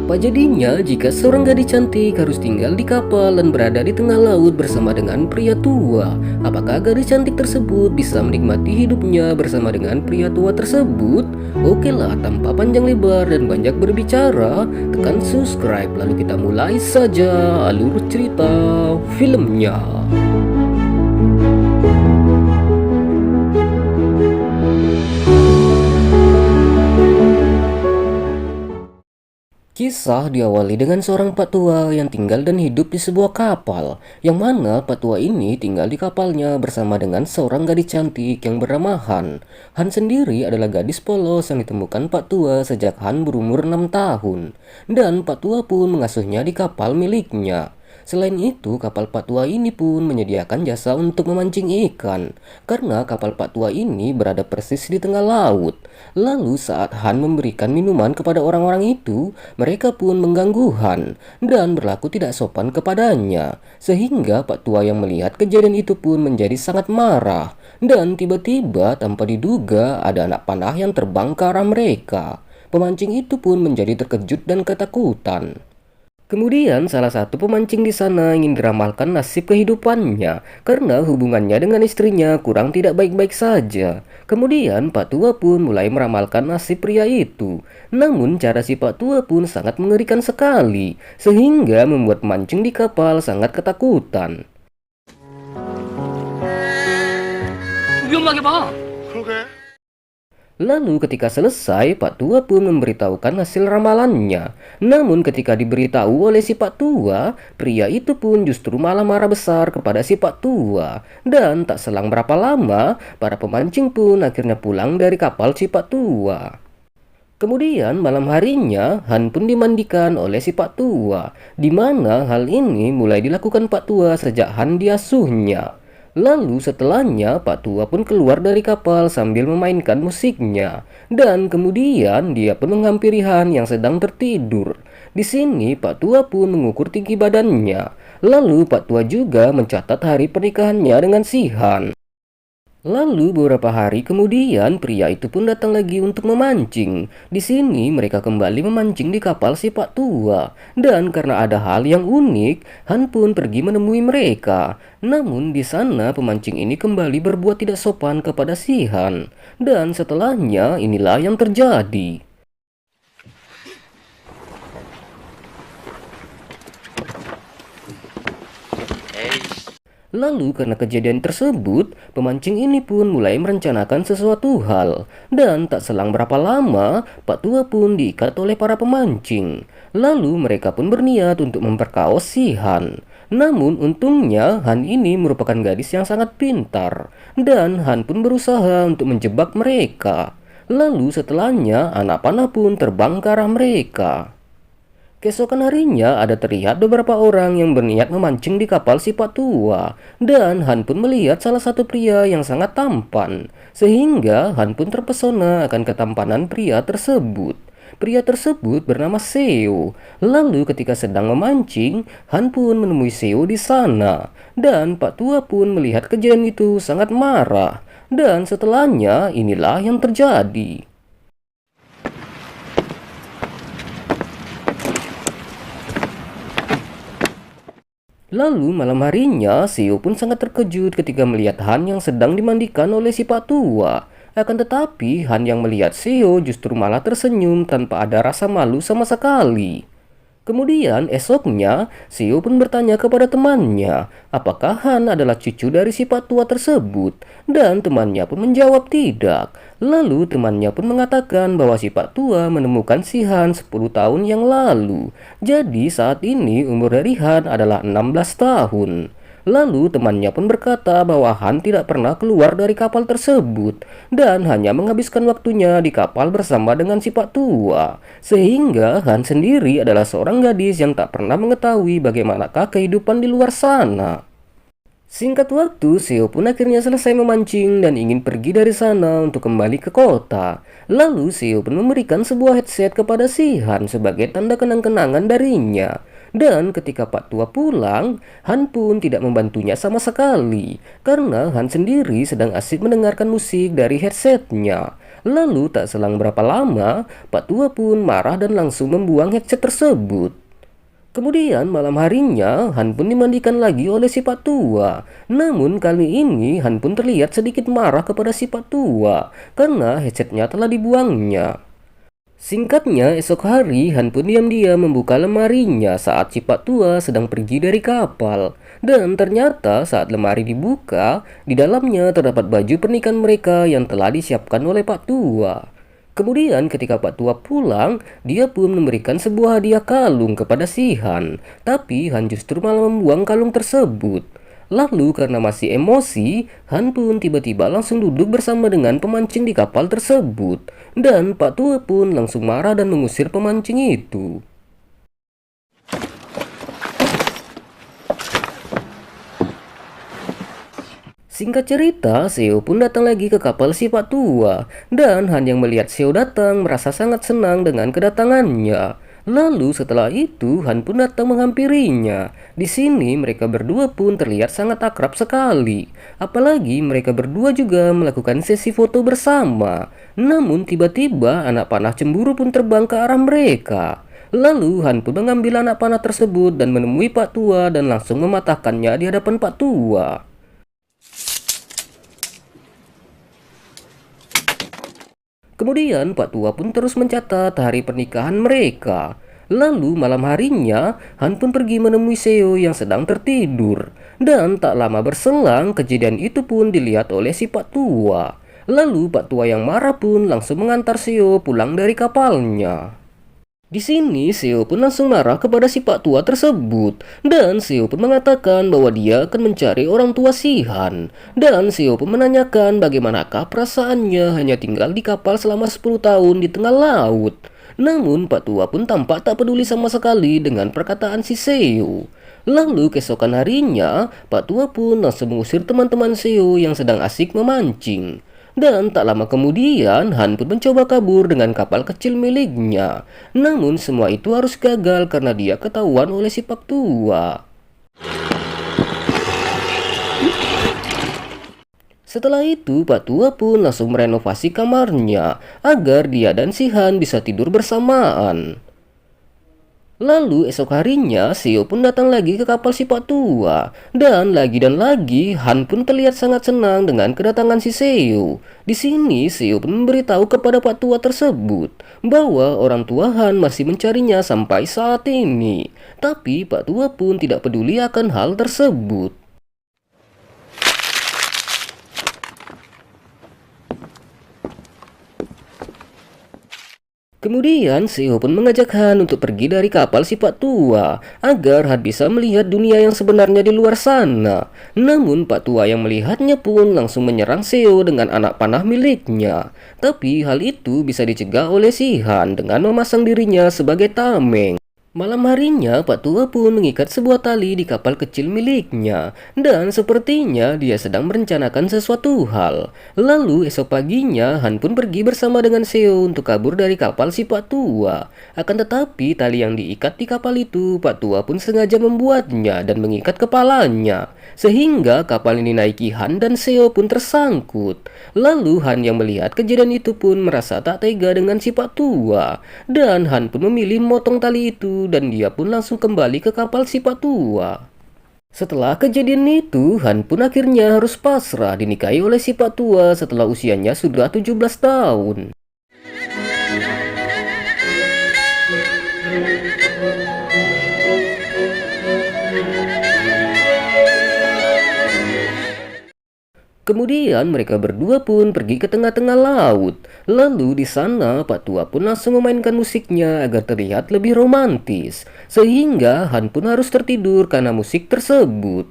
Apa jadinya jika seorang gadis cantik harus tinggal di kapal dan berada di tengah laut bersama dengan pria tua? Apakah gadis cantik tersebut bisa menikmati hidupnya bersama dengan pria tua tersebut? Oke lah, tanpa panjang lebar dan banyak berbicara, tekan subscribe lalu kita mulai saja alur cerita filmnya. Kisah diawali dengan seorang pak tua yang tinggal dan hidup di sebuah kapal, yang mana pak tua ini tinggal di kapalnya bersama dengan seorang gadis cantik yang bernama Han. Han sendiri adalah gadis polos yang ditemukan pak tua sejak Han berumur 6 tahun, dan pak tua pun mengasuhnya di kapal miliknya. Selain itu, kapal Pak Tua ini pun menyediakan jasa untuk memancing ikan, karena kapal Pak Tua ini berada persis di tengah laut. Lalu saat Han memberikan minuman kepada orang-orang itu, mereka pun mengganggu Han dan berlaku tidak sopan kepadanya. Sehingga Pak Tua yang melihat kejadian itu pun menjadi sangat marah. Dan tiba-tiba tanpa diduga ada anak panah yang terbang ke arah mereka. Pemancing itu pun menjadi terkejut dan ketakutan. Kemudian salah satu pemancing di sana ingin diramalkan nasib kehidupannya karena hubungannya dengan istrinya kurang tidak baik-baik saja. Kemudian Pak Tua pun mulai meramalkan nasib pria itu. Namun cara si Pak Tua pun sangat mengerikan sekali sehingga membuat pemancing di kapal sangat ketakutan. Lalu ketika selesai, Pak Tua pun memberitahukan hasil ramalannya. Namun ketika diberitahu oleh si Pak Tua, pria itu pun justru malah marah besar kepada si Pak Tua. Dan tak selang berapa lama, para pemancing pun akhirnya pulang dari kapal si Pak Tua. Kemudian malam harinya, Han pun dimandikan oleh si Pak Tua, di mana hal ini mulai dilakukan Pak Tua sejak Han diasuhnya. Lalu setelahnya Pak Tua pun keluar dari kapal sambil memainkan musiknya. Dan kemudian dia pun menghampiri Han yang sedang tertidur. Di sini Pak Tua pun mengukur tinggi badannya. Lalu Pak Tua juga mencatat hari pernikahannya dengan si Han. Lalu beberapa hari kemudian pria itu pun datang lagi untuk memancing. Di sini mereka kembali memancing di kapal si Pak Tua. Dan karena ada hal yang unik, Han pun pergi menemui mereka. Namun di sana pemancing ini kembali berbuat tidak sopan kepada si Han. Dan setelahnya inilah yang terjadi. Lalu karena kejadian tersebut, pemancing ini pun mulai merencanakan sesuatu hal. Dan tak selang berapa lama, Pak Tua pun diikat oleh para pemancing. Lalu mereka pun berniat untuk memperkaos si Han. Namun untungnya Han ini merupakan gadis yang sangat pintar. Dan Han pun berusaha untuk menjebak mereka. Lalu setelahnya anak panah pun terbang ke arah mereka. Keesokan harinya ada terlihat beberapa orang yang berniat memancing di kapal si Pak Tua. Dan Han pun melihat salah satu pria yang sangat tampan. Sehingga Han pun terpesona akan ketampanan pria tersebut. Pria tersebut bernama Seo. Lalu ketika sedang memancing, Han pun menemui Seo di sana. Dan Pak Tua pun melihat kejadian itu sangat marah. Dan setelahnya inilah yang terjadi. Lalu malam harinya, Seo pun sangat terkejut ketika melihat Han yang sedang dimandikan oleh si Pak Tua. Akan tetapi, Han yang melihat Seo justru malah tersenyum tanpa ada rasa malu sama sekali. Kemudian esoknya, Seo pun bertanya kepada temannya, apakah Han adalah cucu dari si Pak Tua tersebut? Dan temannya pun menjawab tidak. Lalu temannya pun mengatakan bahwa si Pak Tua menemukan si Han 10 tahun yang lalu. Jadi saat ini umur dari Han adalah 16 tahun. Lalu temannya pun berkata bahwa Han tidak pernah keluar dari kapal tersebut dan hanya menghabiskan waktunya di kapal bersama dengan si Pak Tua. Sehingga Han sendiri adalah seorang gadis yang tak pernah mengetahui bagaimanakah kehidupan di luar sana. Singkat waktu, Seo pun akhirnya selesai memancing dan ingin pergi dari sana untuk kembali ke kota. Lalu Seo pun memberikan sebuah headset kepada si Han sebagai tanda kenang-kenangan darinya. Dan ketika Pak Tua pulang, Han pun tidak membantunya sama sekali karena Han sendiri sedang asik mendengarkan musik dari headsetnya. Lalu tak selang berapa lama, Pak Tua pun marah dan langsung membuang headset tersebut. Kemudian malam harinya, Han pun dimandikan lagi oleh si Pak Tua. Namun kali ini Han pun terlihat sedikit marah kepada si Pak Tua karena headsetnya telah dibuangnya. Singkatnya, esok hari Han pun diam-diam membuka lemarinya saat si Pak Tua sedang pergi dari kapal. Dan ternyata saat lemari dibuka, di dalamnya terdapat baju pernikahan mereka yang telah disiapkan oleh Pak Tua. Kemudian ketika Pak Tua pulang, dia pun memberikan sebuah hadiah kalung kepada si Han. Tapi Han justru malah membuang kalung tersebut. Lalu karena masih emosi, Han pun tiba-tiba langsung duduk bersama dengan pemancing di kapal tersebut. Dan Pak Tua pun langsung marah dan mengusir pemancing itu. Singkat cerita, Seo pun datang lagi ke kapal si Pak Tua. Dan Han yang melihat Seo datang merasa sangat senang dengan kedatangannya. Lalu setelah itu Han pun datang menghampirinya. Di sini mereka berdua pun terlihat sangat akrab sekali. Apalagi mereka berdua juga melakukan sesi foto bersama. Namun tiba-tiba anak panah cemburu pun terbang ke arah mereka. Lalu Han pun mengambil anak panah tersebut dan menemui Pak Tua dan langsung mematahkannya di hadapan Pak Tua. Kemudian Pak Tua pun terus mencatat hari pernikahan mereka. Lalu malam harinya, Han pun pergi menemui Seo yang sedang tertidur. Dan tak lama berselang, kejadian itu pun dilihat oleh si Pak Tua. Lalu Pak Tua yang marah pun langsung mengantar Seo pulang dari kapalnya. Di sini Seo pun langsung marah kepada si Pak Tua tersebut. Dan Seo pun mengatakan bahwa dia akan mencari orang tua si Han. Dan Seo pun menanyakan bagaimanakah perasaannya hanya tinggal di kapal selama 10 tahun di tengah laut. Namun Pak Tua pun tampak tak peduli sama sekali dengan perkataan si Seo. Lalu keesokan harinya, Pak Tua pun langsung mengusir teman-teman Seo yang sedang asik memancing. Dan tak lama kemudian, Han pun mencoba kabur dengan kapal kecil miliknya. Namun semua itu harus gagal karena dia ketahuan oleh si Pak Tua. Setelah itu, Pak Tua pun langsung merenovasi kamarnya agar dia dan si Han bisa tidur bersamaan. Lalu esok harinya, Seo pun datang lagi ke kapal si Pak Tua. Dan lagi Han pun terlihat sangat senang dengan kedatangan si Seo. Di sini, Seo pun memberitahu kepada Pak Tua tersebut bahwa orang tua Han masih mencarinya sampai saat ini. Tapi Pak Tua pun tidak peduli akan hal tersebut. Kemudian Seo pun mengajak Han untuk pergi dari kapal si Pak Tua agar Han bisa melihat dunia yang sebenarnya di luar sana. Namun Pak Tua yang melihatnya pun langsung menyerang Seo dengan anak panah miliknya. Tapi hal itu bisa dicegah oleh si Han dengan memasang dirinya sebagai tameng. Malam harinya, Pak Tua pun mengikat sebuah tali di kapal kecil miliknya. Dan sepertinya dia sedang merencanakan sesuatu hal. Lalu esok paginya, Han pun pergi bersama dengan Seo untuk kabur dari kapal si Pak Tua. Akan tetapi, tali yang diikat di kapal itu, Pak Tua pun sengaja membuatnya dan mengikat kepalanya. Sehingga kapal ini naiki Han dan Seo pun tersangkut. Lalu Han yang melihat kejadian itu pun merasa tak tega dengan si Pak Tua. Dan Han pun memilih memotong tali itu dan dia pun langsung kembali ke kapal si Pak Tua. Setelah kejadian itu, Han pun akhirnya harus pasrah dinikahi oleh si Pak Tua setelah usianya sudah 17 tahun. Kemudian mereka berdua pun pergi ke tengah-tengah laut. Lalu di sana Pak Tua pun langsung memainkan musiknya agar terlihat lebih romantis. Sehingga Han pun harus tertidur karena musik tersebut.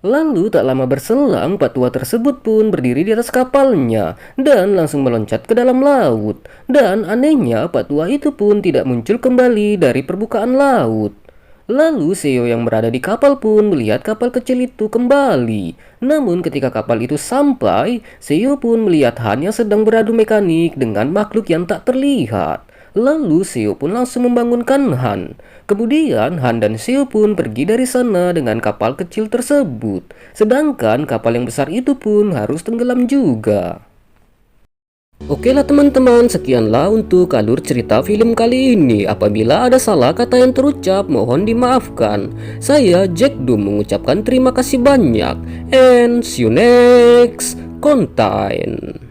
Lalu tak lama berselang Pak Tua tersebut pun berdiri di atas kapalnya dan langsung meloncat ke dalam laut. Dan anehnya Pak Tua itu pun tidak muncul kembali dari permukaan laut. Lalu Seo yang berada di kapal pun melihat kapal kecil itu kembali. Namun ketika kapal itu sampai, Seo pun melihat Han yang sedang beradu mekanik dengan makhluk yang tak terlihat. Lalu Seo pun langsung membangunkan Han. Kemudian Han dan Seo pun pergi dari sana dengan kapal kecil tersebut. Sedangkan kapal yang besar itu pun harus tenggelam juga. Oke lah teman-teman, sekianlah untuk alur cerita film kali ini. Apabila ada salah kata yang terucap, mohon dimaafkan. Saya Jack Doom mengucapkan terima kasih banyak. And see you next content.